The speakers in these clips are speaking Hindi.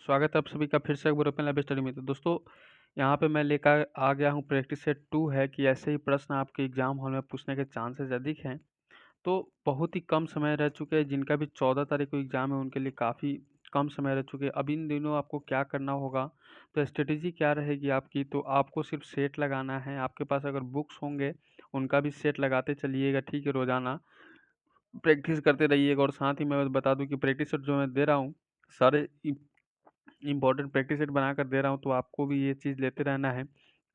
स्वागत है आप सभी का फिर से एक बार ओपन लैब स्टडी में। तो दोस्तों, यहाँ पे मैं लेकर आ गया हूँ प्रैक्टिस सेट 2 है कि ऐसे ही प्रश्न आपके एग्जाम हॉल में पूछने के चांसेस अधिक हैं। तो बहुत ही कम समय रह चुके हैं, जिनका भी 14 तारीख को एग्जाम है उनके लिए काफ़ी कम समय रह चुके हैं। अब इन दिनों आपको क्या करना होगा, तो स्ट्रेटेजी क्या रहेगी आपकी, तो आपको सिर्फ सेट लगाना है। आपके पास अगर बुक्स होंगे उनका भी सेट लगाते चलिएगा, ठीक है। रोज़ाना प्रैक्टिस करते रहिएगा और साथ ही मैं बता दूं कि प्रैक्टिस सेट जो मैं दे रहा हूँ सारे इम्पोर्टेंट प्रैक्टिस सेट बनाकर दे रहा हूँ, तो आपको भी ये चीज़ लेते रहना है।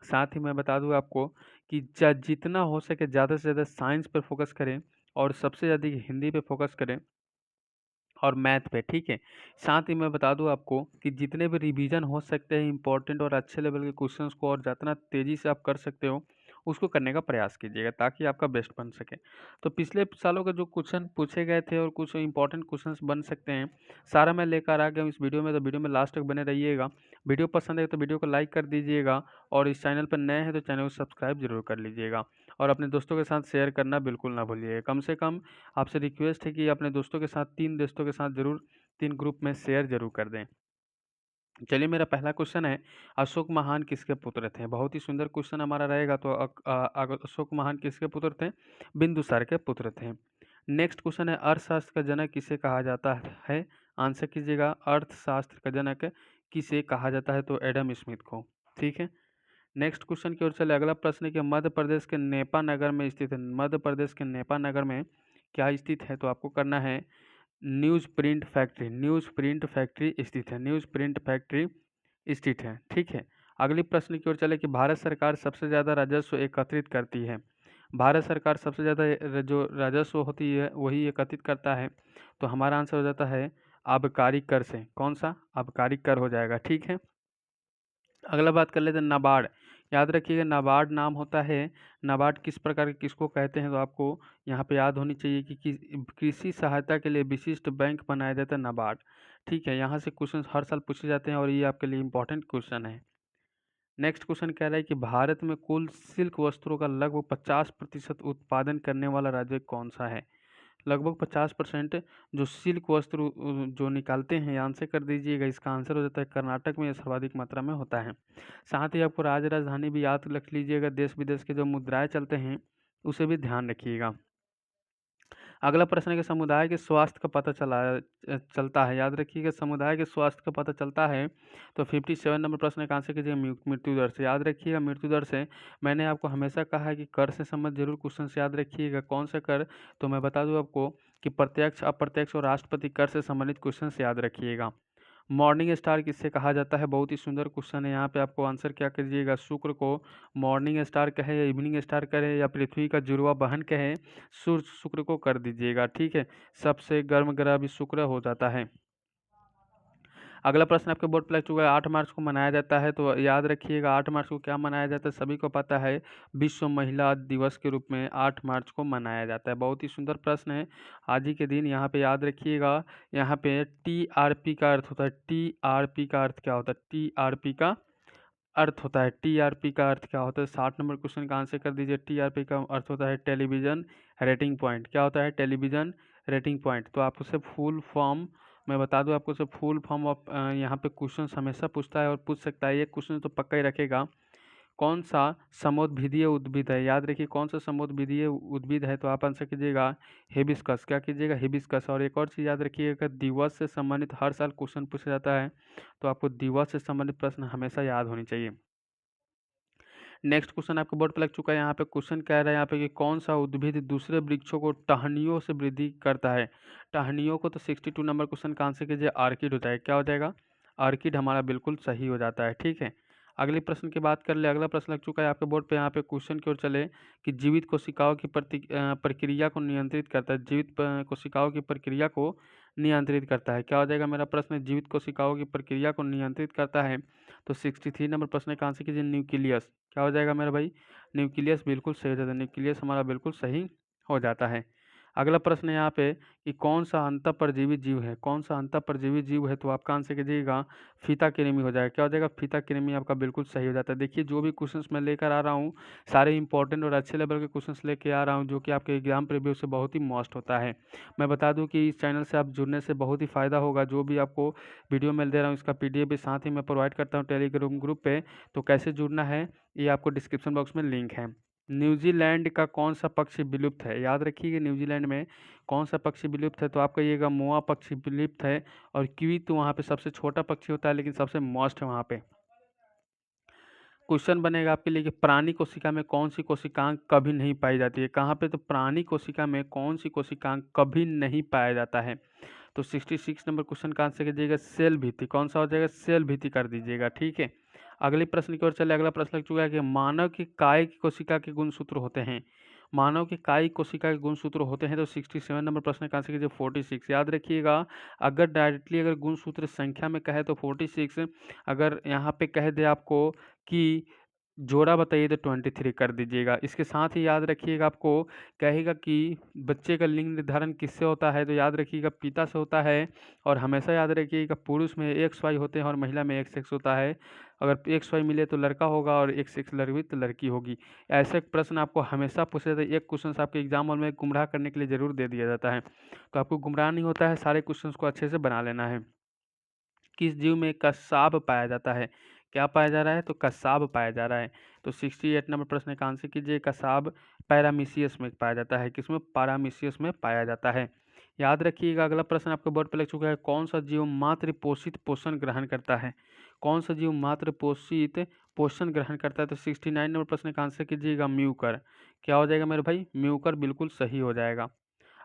साथ ही मैं बता दूँ आपको कि जितना हो सके ज़्यादा से ज़्यादा साइंस पर फोकस करें और सबसे ज़्यादा हिंदी पे फोकस करें और मैथ पे, ठीक है। साथ ही मैं बता दूँ आपको कि जितने भी रिवीजन हो सकते हैं इम्पोर्टेंट और अच्छे लेवल के क्वेश्चंस को और जितना तेज़ी से आप कर सकते हो उसको करने का प्रयास कीजिएगा ताकि आपका बेस्ट बन सके। तो पिछले सालों के जो क्वेश्चन पूछे गए थे और कुछ इंपॉर्टेंट क्वेश्चंस बन सकते हैं, सारा मैं लेकर आ गया हूँ इस वीडियो में। तो वीडियो में लास्ट तक बने रहिएगा। वीडियो पसंद है तो वीडियो को लाइक कर दीजिएगा और इस चैनल पर नए हैं तो चैनल को सब्सक्राइब जरूर कर लीजिएगा और अपने दोस्तों के साथ शेयर करना बिल्कुल ना भूलिएगा। कम से कम आपसे रिक्वेस्ट है कि अपने दोस्तों के साथ 3 दोस्तों के साथ ज़रूर 3 ग्रुप में शेयर ज़रूर कर दें। चलिए, मेरा पहला क्वेश्चन है, अशोक महान किसके पुत्र थे? बहुत ही सुंदर क्वेश्चन हमारा रहेगा। तो अशोक महान किसके पुत्र थे? बिंदुसार के पुत्र थे। नेक्स्ट क्वेश्चन है, अर्थशास्त्र का जनक किसे कहा जाता है? आंसर कीजिएगा, अर्थशास्त्र का जनक किसे कहा जाता है? तो एडम स्मिथ को, ठीक है। नेक्स्ट क्वेश्चन की ओर चले। अगला प्रश्न है कि मध्य प्रदेश के नेपा नगर में स्थित है। मध्य प्रदेश के नेपा नगर में क्या स्थित है? तो आपको करना है news print factory. News print factory स्थित है। न्यूज़ प्रिंट फैक्ट्री स्थित है, ठीक है। अगली प्रश्न की ओर चले कि भारत सरकार सबसे ज़्यादा राजस्व एकत्रित करती है। भारत सरकार सबसे ज़्यादा जो राजस्व होती है वही एकत्रित करता है। तो हमारा आंसर हो जाता है आबकारी कर से। कौन सा? आबकारी कर हो जाएगा, ठीक है। अगला बात कर लेते हैं नाबार्ड। याद रखिएगा, नाबार्ड नाम होता है। नाबार्ड किस प्रकार के किसको कहते हैं? तो आपको यहाँ पे याद होनी चाहिए कि कृषि सहायता के लिए विशिष्ट बैंक बनाया जाता है, नाबार्ड, ठीक है। यहाँ से क्वेश्चन हर साल पूछे जाते हैं और ये आपके लिए इंपॉर्टेंट क्वेश्चन है। नेक्स्ट क्वेश्चन कह रहा है कि भारत में कुल सिल्क वस्त्रों का लगभग 50% उत्पादन करने वाला राज्य कौन सा है? लगभग 50% जो सिल्क वस्त्र जो निकालते हैं, आंसर कर दीजिएगा। इसका आंसर हो जाता है कर्नाटक में, यह सर्वाधिक मात्रा में होता है। साथ ही आपको राज्य राजधानी भी याद रख लीजिएगा। देश विदेश के जो मुद्राएं चलते हैं उसे भी ध्यान रखिएगा। अगला प्रश्न है कि समुदाय के स्वास्थ्य का पता चलता है। याद रखिएगा, समुदाय के स्वास्थ्य का पता चलता है। तो 57 नंबर प्रश्न का आंसर कीजिएगा मृत्यु दर से। याद रखिएगा, मृत्यु दर से। मैंने आपको हमेशा कहा है कि कर से संबंधित जरूर क्वेश्चन याद रखिएगा। कौन सा कर? तो मैं बता दूं आपको कि प्रत्यक्ष, अप्रत्यक्ष और राष्ट्रपति कर से संबंधित क्वेश्चन याद रखिएगा। मॉर्निंग स्टार किससे कहा जाता है? बहुत ही सुंदर क्वेश्चन है। यहाँ पे आपको आंसर क्या कीजिएगा, शुक्र को मॉर्निंग स्टार कहे या इवनिंग स्टार कहे या पृथ्वी का जुड़वा बहन कहे, सूर्य शुक्र को कर दीजिएगा, ठीक है। सबसे गर्म ग्रह भी शुक्र हो जाता है। अगला प्रश्न आपके बोर्ड पर लग चुका है, 8 मार्च को मनाया जाता है। तो याद रखिएगा, 8 मार्च को क्या मनाया जाता है? सभी को पता है, विश्व महिला दिवस के रूप में 8 मार्च को मनाया जाता है। बहुत ही सुंदर प्रश्न है आज ही के दिन। यहाँ पे याद रखिएगा, यहाँ पे TRP का अर्थ होता है, TRP का अर्थ क्या होता है? TRP का अर्थ होता है, TRP का अर्थ क्या होता है? 60 नंबर क्वेश्चन का आंसर कर दीजिए। TRP का अर्थ होता है टेलीविज़न रेटिंग पॉइंट। क्या होता है? Television rating point. तो आपको से फुल फॉर्म मैं बता दूं आपको, से फुल फॉर्म ऑफ यहाँ पे क्वेश्चन हमेशा पूछता है और पूछ सकता है। ये क्वेश्चन तो पक्का ही रखेगा। कौन सा समुद्भीधीय उद्भिद है? याद रखिए, कौन सा समुद्भीधीय उद्भिद है? तो आप आंसर कीजिएगा हिबिस्कस। क्या कीजिएगा? हिबिस्कस। और एक और चीज़ याद रखिएगा, दिवस से संबंधित हर साल क्वेश्चन पूछा जाता है, तो आपको दिवस से संबंधित प्रश्न हमेशा याद होनी चाहिए। नेक्स्ट क्वेश्चन आपके बोर्ड पर लग चुका है। यहाँ पे क्वेश्चन कह रहा है यहाँ पे कि कौन सा उद्भिद दूसरे वृक्षों को टहनियों से वृद्धि करता है? टहनियों को, तो 62 नंबर क्वेश्चन का आंसर कीजिए आर्किड हो जाएगा। क्या हो जाएगा? आर्किड हमारा बिल्कुल सही हो जाता है, ठीक है। अगले प्रश्न की बात कर ले। अगला प्रश्न लग चुका है आपके बोर्ड पे। यहाँ पे क्वेश्चन की ओर चले कि जीवित कोशिकाओं की प्रक्रिया को नियंत्रित करता है। जीवित कोशिकाओं की प्रक्रिया को नियंत्रित करता है। क्या हो जाएगा? मेरा प्रश्न है जीवित कोशिकाओं की प्रक्रिया को नियंत्रित करता है। तो 63 नंबर प्रश्न का आंसर कीजिए न्यूक्लियस। क्या हो जाएगा मेरा भाई? न्यूक्लियस बिल्कुल सही हो जाता है। न्यूक्लियस हमारा बिल्कुल सही हो जाता है। अगला प्रश्न है यहाँ पे कि कौन सा अंतःपरजीवी जीव है, कौन सा अंतःपरजीवी जीव है, तो आपका आंसर कीजिएगा फीता कृमि हो जाएगा। क्या हो जाएगा? फीता कृमि आपका बिल्कुल सही हो जाता है। देखिए जो भी क्वेश्चंस मैं लेकर आ रहा हूँ सारे इंपॉर्टेंट और अच्छे लेवल के क्वेश्चंस लेके आ रहा हूँ जो कि आपके एग्जाम प्रीव्यू से बहुत ही मस्ट होता है। मैं बता दूं कि इस चैनल से आप जुड़ने से बहुत ही फ़ायदा होगा। जो भी आपको वीडियो मिल दे रहा हूँ इसका PDF भी साथ ही मैं प्रोवाइड करता हूँ टेलीग्राम ग्रुप पे। तो कैसे जुड़ना है ये आपको डिस्क्रिप्शन बॉक्स में लिंक है। न्यूजीलैंड का कौन सा पक्षी विलुप्त है? याद रखिएगा न्यूजीलैंड में कौन सा पक्षी विलुप्त है, तो आप कहिएगा मोआ पक्षी विलुप्त है। और किवी तो वहाँ पे सबसे छोटा पक्षी होता है लेकिन सबसे मस्त है वहाँ पे। क्वेश्चन बनेगा आपके लिए कि प्राणी कोशिका में कौन सी कोशिकांग कभी नहीं पाई जाती है? कहाँ पे? तो प्राणी कोशिका में कौन सी कोशिकांग कभी नहीं पाया जाता है? तो 66 नंबर क्वेश्चन का आंसर कीजिएगा सेल भित्ति। कौन सा हो जाएगा? सेल भित्ति कर दीजिएगा। ठीक है, अगले प्रश्न की ओर चले। अगला प्रश्न लग चुका है कि मानव की काय की कोशिका के गुणसूत्र होते हैं। मानव की काय कोशिका के गुणसूत्र होते हैं, तो 67 नंबर प्रश्न का आंसर कीजिए 46। याद रखिएगा अगर डायरेक्टली अगर गुणसूत्र संख्या में कहे तो 46, अगर यहाँ पे कह दे आपको कि जोड़ा बताइए तो 23 कर दीजिएगा। इसके साथ ही याद रखिएगा आपको कहेगा कि बच्चे का लिंग निर्धारण किससे होता है, तो याद रखिएगा पिता से होता है। और हमेशा याद रखिएगा पुरुष में XY होते हैं और महिला में XX होता है। अगर XY मिले तो लड़का होगा और XX लड़की तो लड़की होगी। ऐसे प्रश्न आपको हमेशा पूछे जाते हैं। एक क्वेश्चन आपके एग्जाम हॉल में गुमराह करने के लिए जरूर दे दिया जाता है, तो आपको गुमराह नहीं होता है, सारे क्वेश्चन को अच्छे से बना लेना है। किस जीव में कसाब पाया जाता है? क्या पाया जा रहा है? तो कसाब पाया जा रहा है। तो 68 नंबर प्रश्न का आंसर कीजिए कसाब पैरामीशियस में पाया जाता है। किसमें? पैरामीशियस में पाया जाता है। याद रखिएगा अगला प्रश्न आपके बोर्ड पर लग चुका है। कौन सा जीव मातृ पोषित पोषण ग्रहण करता है? कौन सा जीव मातृ पोषित पोषण ग्रहण करता है? तो 69 नंबर प्रश्न का आंसर कीजिएगा म्यूकर। क्या हो जाएगा मेरे भाई? म्यूकर बिल्कुल सही हो जाएगा।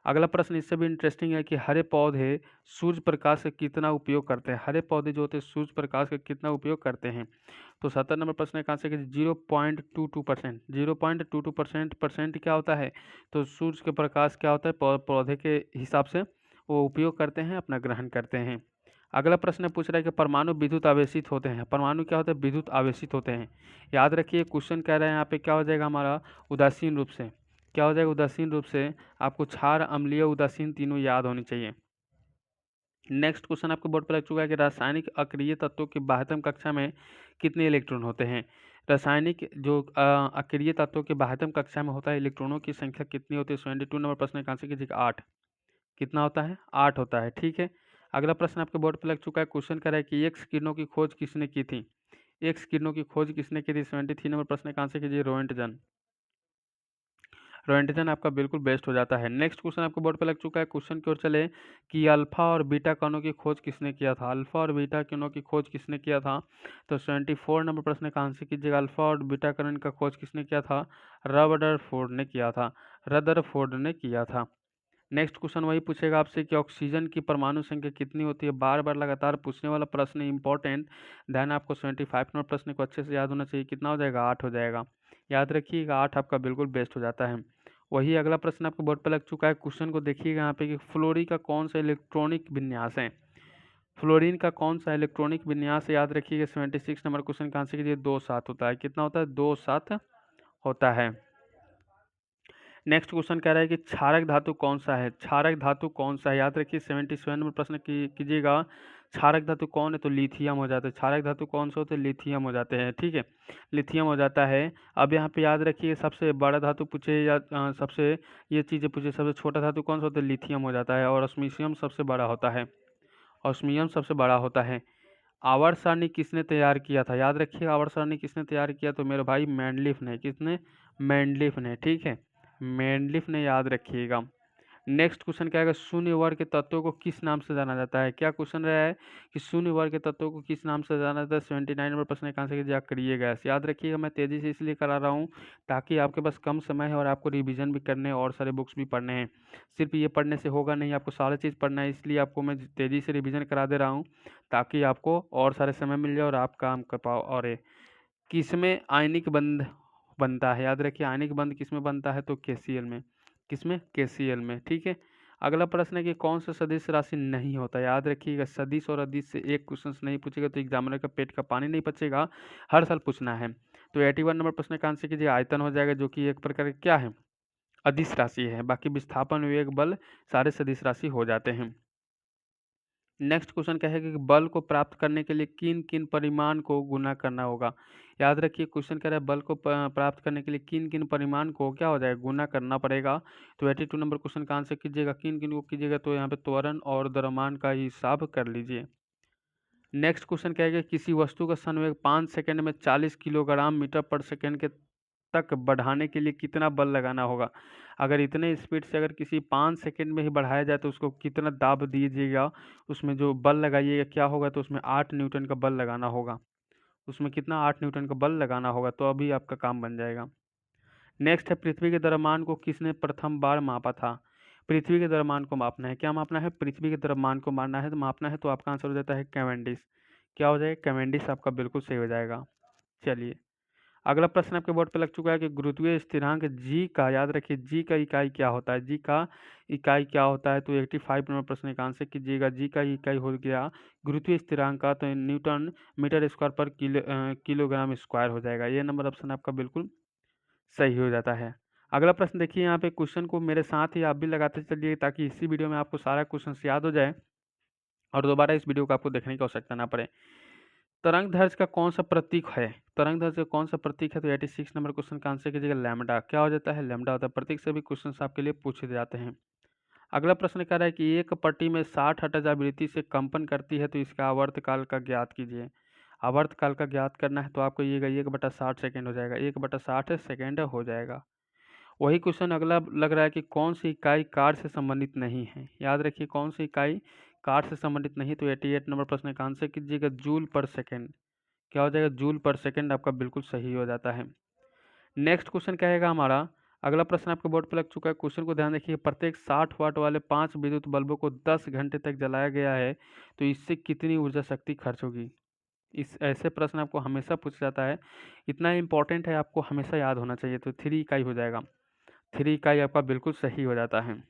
अगला प्रश्न इससे भी इंटरेस्टिंग है कि हरे पौधे सूर्य प्रकाश का कितना उपयोग करते हैं? हरे पौधे जो होते हैं सूर्य प्रकाश का कितना उपयोग करते हैं? तो 70 नंबर प्रश्न का आंसर कीजिए 0.22%। 0.22% परसेंट क्या होता है? तो सूर्य के प्रकाश क्या होता है पौधे के हिसाब से वो उपयोग करते हैं, अपना ग्रहण करते हैं। अगला प्रश्न पूछ रहा है कि परमाणु विद्युत आवेशित होते हैं। परमाणु क्या होते हैं? विद्युत आवेशित होते हैं। याद रखिए क्वेश्चन कह रहा है यहाँ पे क्या हो जाएगा हमारा उदासीन रूप से। क्या हो जाएगा? उदासीन रूप से। आपको क्षार, अम्लीय, उदासीन तीनों याद होनी चाहिए। नेक्स्ट क्वेश्चन आपके बोर्ड पर लग चुका है कि रासायनिक अक्रिय तत्वों की बाह्यतम कक्षा में कितने इलेक्ट्रॉन होते हैं? रासायनिक जो अक्रिय तत्वों के बाह्यतम कक्षा में होता है इलेक्ट्रॉनों की संख्या कितनी होती है? 72 नंबर प्रश्न का आंसर कीजिए 8। कितना होता है? 8 होता है। ठीक है, अगला प्रश्न आपके बोर्ड पर लग चुका है। क्वेश्चन कर रहा है कि एक्स किरणों की खोज किसने की थी? एक्स किरणों की खोज किसने की थी? 73 नंबर प्रश्न का आंसर कीजिए रोएंटजन। रोएंटजन आपका बिल्कुल बेस्ट हो जाता है। नेक्स्ट क्वेश्चन आपको बोर्ड पे लग चुका है। क्वेश्चन की ओर चले कि अल्फा और बीटा कणों की खोज किसने किया था? अल्फा और बीटा कणों की खोज किसने किया था? तो 74 नंबर प्रश्न का आंसर कीजिएगा अल्फा और बीटा कण का खोज किसने किया था? रदरफोर्ड ने किया था। रदरफोर्ड ने किया था। नेक्स्ट क्वेश्चन वही पूछेगा आपसे कि ऑक्सीजन की परमाणु संख्या कितनी होती है? बार बार लगातार पूछने वाला प्रश्न इंपॉर्टेंट। ध्यान आपको 75 नंबर प्रश्न को अच्छे से याद होना चाहिए। कितना हो जाएगा? 8 हो जाएगा। याद रखिएगा 8 आपका बिल्कुल बेस्ट हो जाता है। वही अगला प्रश्न आपके बोर्ड पर लग चुका है। क्वेश्चन को देखिएगा यहाँ पे कि फ्लोरीन का कौन सा इलेक्ट्रॉनिक विन्यास है? फ्लोरीन का कौन सा इलेक्ट्रॉनिक विन्यास है? याद रखिएगा 76 नंबर क्वेश्चन का आंसर कीजिए 2 7 होता है। कितना होता है? 2 7 होता है। नेक्स्ट क्वेश्चन कह रहा है कि क्षारक धातु कौन सा है? क्षारक धातु कौन सा है? याद रखिए 77 नंबर प्रश्न कीजिएगा क्षारक धातु कौन है? तो लिथियम हो जाता है। क्षारक धातु कौन से होते हैं? लिथियम हो जाते हैं। ठीक है, लिथियम हो जाता है। अब यहाँ पे याद रखिए सबसे बड़ा धातु पूछे या सबसे ये चीज़ें पूछे, सबसे छोटा धातु कौन सा होता है? लिथियम हो जाता है। और ऑस्मियम सबसे बड़ा होता है। ऑस्मियम सबसे बड़ा होता है। आवर्त सारणी किसने तैयार किया था? याद रखिए आवर्त सारणी किसने तैयार किया? तो मेरे भाई मैंडलिफ ने। किसने? मैंडलिफ ने। ठीक है, मैंडलिफ ने, याद रखिएगा। नेक्स्ट क्वेश्चन क्या आएगा? शून्य वर्ग के तत्वों को किस नाम से जाना जाता है? क्या क्वेश्चन रहा है कि शून्य वर्ग के तत्वों को किस नाम से जाना जाता है? 79 नंबर प्रश्न का आंसर कीजिए अक्रिय गैस। याद रखिएगा मैं तेजी से इसलिए करा रहा हूँ ताकि आपके पास कम समय है और आपको रिवीजन भी करने हैं और सारे बुक्स भी पढ़ने हैं। सिर्फ ये पढ़ने से होगा नहीं, आपको सारी चीज़ पढ़ना है, इसलिए आपको मैं तेज़ी से रिवीजन करा दे रहा हूँ ताकि आपको और सारे समय मिल जाए और आप काम कर पाओ। और किसमें आयनिक बंध बनता है? याद रखिए आयनिक बंध किसमें बनता है? तो KCl में। किसमें? KCl में। ठीक है, अगला प्रश्न है कि कौन सा सदिश राशि नहीं होता? याद रखिएगा सदिश और अदिश से एक क्वेश्चन नहीं पूछेगा तो एग्जामिनर का पेट का पानी नहीं पचेगा, हर साल पूछना है। तो 81 नंबर प्रश्न का आंसर कीजिए आयतन हो जाएगा, जो कि एक प्रकार का क्या है? अदिश राशि है। बाकी विस्थापन, वेग, बल सारे सदिश राशि हो जाते हैं। नेक्स्ट क्वेश्चन क्या है कि बल को प्राप्त करने के लिए किन किन परिमाण को गुना करना होगा। याद रखिए क्वेश्चन कह रहा है बल को प्राप्त करने के लिए किन किन परिमाण को क्या हो जाएगा, गुना करना पड़ेगा। तो 82 नंबर क्वेश्चन का आंसर कीजिएगा, किन किन को कीजिएगा, तो यहाँ पे त्वरण और द्रव्यमान का हिसाब कर लीजिए। नेक्स्ट क्वेश्चन क्या है कि किसी वस्तु का संवेग 5 सेकंड में 40 किलोग्राम मीटर पर सेकंड के तक बढ़ाने के लिए कितना बल लगाना होगा। अगर इतने स्पीड से अगर किसी 5 सेकंड में ही बढ़ाया जाए तो उसको कितना दाब दीजिएगा, उसमें जो बल लगाइएगा क्या होगा, तो उसमें 8 न्यूटन का बल लगाना होगा। उसमें कितना, 8 न्यूटन का बल लगाना होगा, तो अभी आपका काम बन जाएगा। नेक्स्ट है पृथ्वी के द्रव्यमान को किसने प्रथम बार मापा था। पृथ्वी के द्रव्यमान को मापना है, क्या मापना है, पृथ्वी के द्रव्यमान को मापना है, तो मापना है तो आपका आंसर हो जाता है कैवेंडिश। क्या हो जाएगा, कैवेंडिश आपका बिल्कुल सही हो जाएगा। चलिए अगला प्रश्न आपके बोर्ड पे लग चुका है कि गुरुत्वीय स्थिरांक जी का, याद रखिए जी का इकाई क्या होता है, जी का इकाई क्या होता है, तो 85 नंबर प्रश्न का आंसर कीजिएगा। जी का इकाई हो गया गुरुत्वीय स्थिरांक का, तो न्यूटन मीटर स्क्वायर पर किलोग्राम स्क्वायर हो जाएगा। ये नंबर ऑप्शन आपका बिल्कुल सही हो जाता है। अगला प्रश्न देखिए, यहाँ पे क्वेश्चन को मेरे साथ ही आप भी लगाते चलिए ताकि इसी वीडियो में आपको सारा क्वेश्चन याद हो जाए और दोबारा इस वीडियो को आपको देखने की आवश्यकता ना पड़े। तरंग दैर्ध्य का कौन सा प्रतीक है, तरंग दैर्ध्य का कौन सा प्रतीक है, तो 86 नंबर क्वेश्चन का आंसर कीजिएगा लैम्बडा। क्या हो जाता है, लैम्बडा होता है। प्रतीक से भी क्वेश्चन आपके लिए पूछे जाते हैं। अगला प्रश्न कह रहा है कि एक पट्टी में 60 हर्ट्ज आवृत्ति से कंपन करती है तो इसका आवर्तकाल का ज्ञात कीजिए। आवर्तकाल का ज्ञात करना है तो आपको ये 1/60 सेकेंड हो जाएगा, 1/60 सेकेंड हो जाएगा। वही क्वेश्चन अगला लग रहा है कि कौन सी इकाई कार से संबंधित नहीं है। याद रखिए कौन सी इकाई कार से संबंधित नहीं, तो 88 नंबर प्रश्न का आंसर कीजिएगा जूल पर सेकेंड। क्या हो जाएगा, जूल पर सेकेंड आपका बिल्कुल सही हो जाता है। नेक्स्ट क्वेश्चन क्या है हमारा, अगला प्रश्न आपके बोर्ड पर लग चुका है। क्वेश्चन को ध्यान रखिए, प्रत्येक 60 वाट वाले 5 विद्युत बल्बों को 10 घंटे तक जलाया गया है तो इससे कितनी ऊर्जा शक्ति खर्च होगी। इस ऐसे प्रश्न आपको हमेशा पूछा जाता है, इतना इंपॉर्टेंट है, आपको हमेशा याद होना चाहिए। तो 3 इकाई हो जाएगा, 3 इकाई आपका बिल्कुल सही हो जाता है।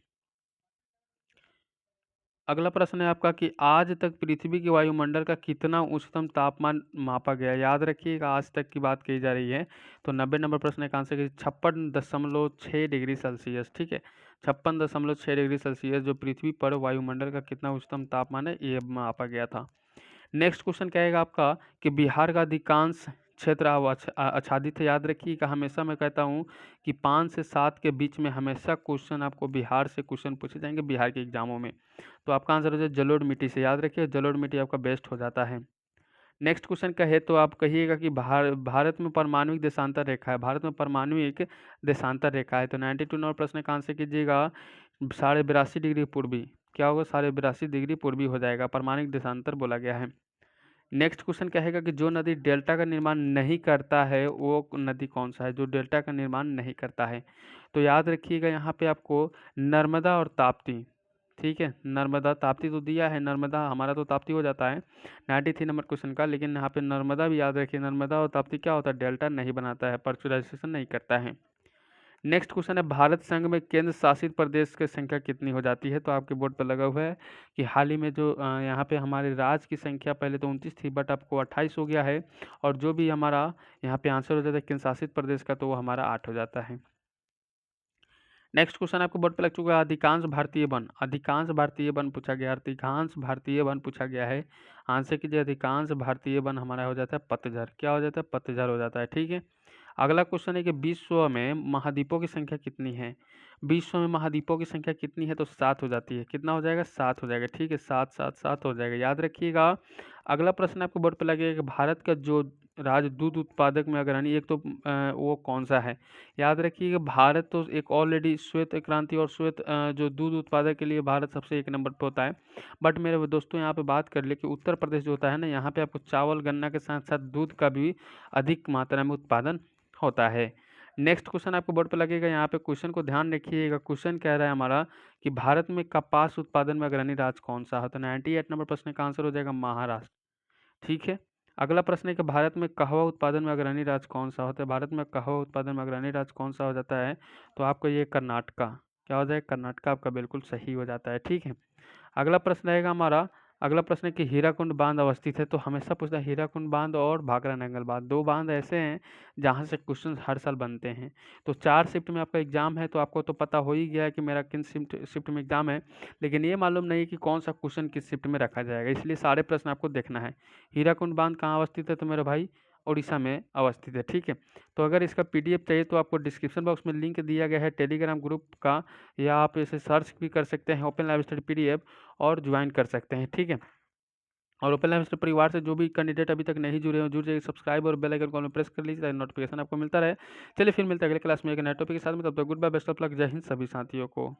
अगला प्रश्न है आपका कि आज तक पृथ्वी के वायुमंडल का कितना उच्चतम तापमान मापा गया। याद रखिएगा आज तक की बात की जा रही है, तो 90 नंबर प्रश्न का आंसर 56.6 डिग्री सेल्सियस। ठीक है, 56.6 डिग्री सेल्सियस जो पृथ्वी पर वायुमंडल का कितना उच्चतम तापमान है ये मापा गया था। नेक्स्ट क्वेश्चन क्या है आपका कि बिहार का अधिकांश क्षेत्र आच्छादित है। याद रखिएगा हमेशा मैं कहता हूँ कि 5 से 7 के बीच में हमेशा क्वेश्चन आपको बिहार से क्वेश्चन पूछे जाएंगे बिहार के एग्जामों में। तो आपका आंसर हो जाए जलोढ़ मिट्टी से। याद रखिए जलोढ़ मिट्टी आपका बेस्ट हो जाता है। नेक्स्ट क्वेश्चन कहे तो आप कहिएगा कि भारत में परमाणुिक देशांतर रेखा है, भारत में परमाणुिक देशांतर रेखा है, तो 92 नंबर प्रश्न का आंसर कीजिएगा 82.5 डिग्री पूर्वी। क्या होगा, 82.5 डिग्री पूर्वी हो जाएगा, परमाणुिक देशांतर बोला गया है। नेक्स्ट क्वेश्चन कहेगा कि जो नदी डेल्टा का निर्माण नहीं करता है वो नदी कौन सा है, जो डेल्टा का निर्माण नहीं करता है। तो याद रखिएगा यहाँ पे आपको नर्मदा और ताप्ती। ठीक है, नर्मदा ताप्ती तो दिया है, नर्मदा हमारा तो ताप्ती हो जाता है 93 नंबर क्वेश्चन का, लेकिन यहाँ पे नर्मदा भी याद रखिए, नर्मदा और ताप्ती क्या होता है, डेल्टा नहीं बनाता है, पर्चुराइजेशन नहीं करता है। नेक्स्ट क्वेश्चन है भारत संघ में केंद्र शासित प्रदेश की संख्या कितनी हो जाती है। तो आपके बोर्ड पर लगा हुआ है कि हाल ही में जो यहाँ पे हमारे राज्य की संख्या पहले तो 29 थी बट आपको 28 हो गया है, और जो भी हमारा यहाँ पे आंसर हो जाता है केंद्र शासित प्रदेश का तो वो हमारा 8 हो जाता है। नेक्स्ट क्वेश्चन आपको बोर्ड पे लग चुका है अधिकांश भारतीय वन, अधिकांश भारतीय वन पूछा गया, अधिकांश भारतीय वन पूछा गया है। आंसर कीजिए, अधिकांश भारतीय वन हमारा हो जाता है पतझड़। क्या हो जाता है, पतझड़ हो जाता है। ठीक है, अगला क्वेश्चन है कि विश्व में महाद्वीपों की संख्या कितनी है। विश्व में महाद्वीपों की संख्या कितनी है, तो 7 हो जाती है। कितना हो जाएगा, 7 हो जाएगा। ठीक है, 7 7 7 हो जाएगा, याद रखिएगा। अगला प्रश्न आपको बोर्ड पे लगेगा कि भारत का जो राज्य दूध उत्पादक में अग्रणी एक तो वो कौन सा है। याद रखिएगा भारत तो एक ऑलरेडी श्वेत क्रांति और श्वेत जो दूध उत्पादक के लिए भारत सबसे 1 नंबर पर होता है। बट मेरे दोस्तों यहाँ पे बात कर ले कि उत्तर प्रदेश जो होता है ना, यहाँ पे आपको चावल गन्ना के साथ साथ दूध का भी अधिक मात्रा में उत्पादन होता है। नेक्स्ट क्वेश्चन आपको बोर्ड पे लगेगा, यहाँ पे क्वेश्चन को ध्यान रखिएगा। क्वेश्चन कह रहा है हमारा कि भारत में कपास उत्पादन में अग्रणी राज्य कौन सा है, तो 98 नंबर प्रश्न का आंसर हो जाएगा महाराष्ट्र। ठीक है, अगला प्रश्न है कि भारत में कहवा उत्पादन में अग्रणी राज्य कौन सा होता है। भारत में कहवा उत्पादन में अग्रणी राज्य कौन सा हो जाता है, तो आपको ये कर्नाटका। क्या हो जाएगा, कर्नाटका आपका बिल्कुल सही हो जाता है। ठीक है, अगला प्रश्न रहेगा हमारा अगला प्रश्न है कि हीराकुंड बांध अवस्थित है, तो हमेशा पूछता है हीराकुंड बांध और भाखड़ा नंगल बांध, 2 बांध ऐसे हैं जहाँ से क्वेश्चन हर साल बनते हैं। तो 4 शिफ्ट में आपका एग्जाम है, तो आपको तो पता हो ही गया है कि मेरा किन शिफ्ट में एग्जाम है, लेकिन ये मालूम नहीं कि कौन सा क्वेश्चन किस शिफ्ट में रखा जाएगा, इसलिए सारे प्रश्न आपको देखना है। हीराकुंड बांध कहाँ अवस्थित है, तो मेरे भाई उड़ीसा में अवस्थित है, ठीक है। तो अगर इसका पीडीएफ चाहिए तो आपको डिस्क्रिप्शन बॉक्स में लिंक दिया गया है टेलीग्राम ग्रुप का, या आप इसे सर्च भी कर सकते हैं ओपन लाइव स्टडी पीडीएफ और ज्वाइन कर सकते हैं, ठीक है। और ओपन लाइव स्टडी परिवार से जो भी कैंडिडेट अभी तक नहीं जुड़े हो, जुड़ जाइए, सब्सक्राइब और बेल आइकन कॉल में प्रेस कर लीजिए ताकि नोटिफिकेशन आपको मिलता रहे। चलिए फिर मिलते हैं अगले क्लास में एक नए टॉपिक के साथ में, तब तक good bye, best of luck, जय हिंद सभी साथियों को।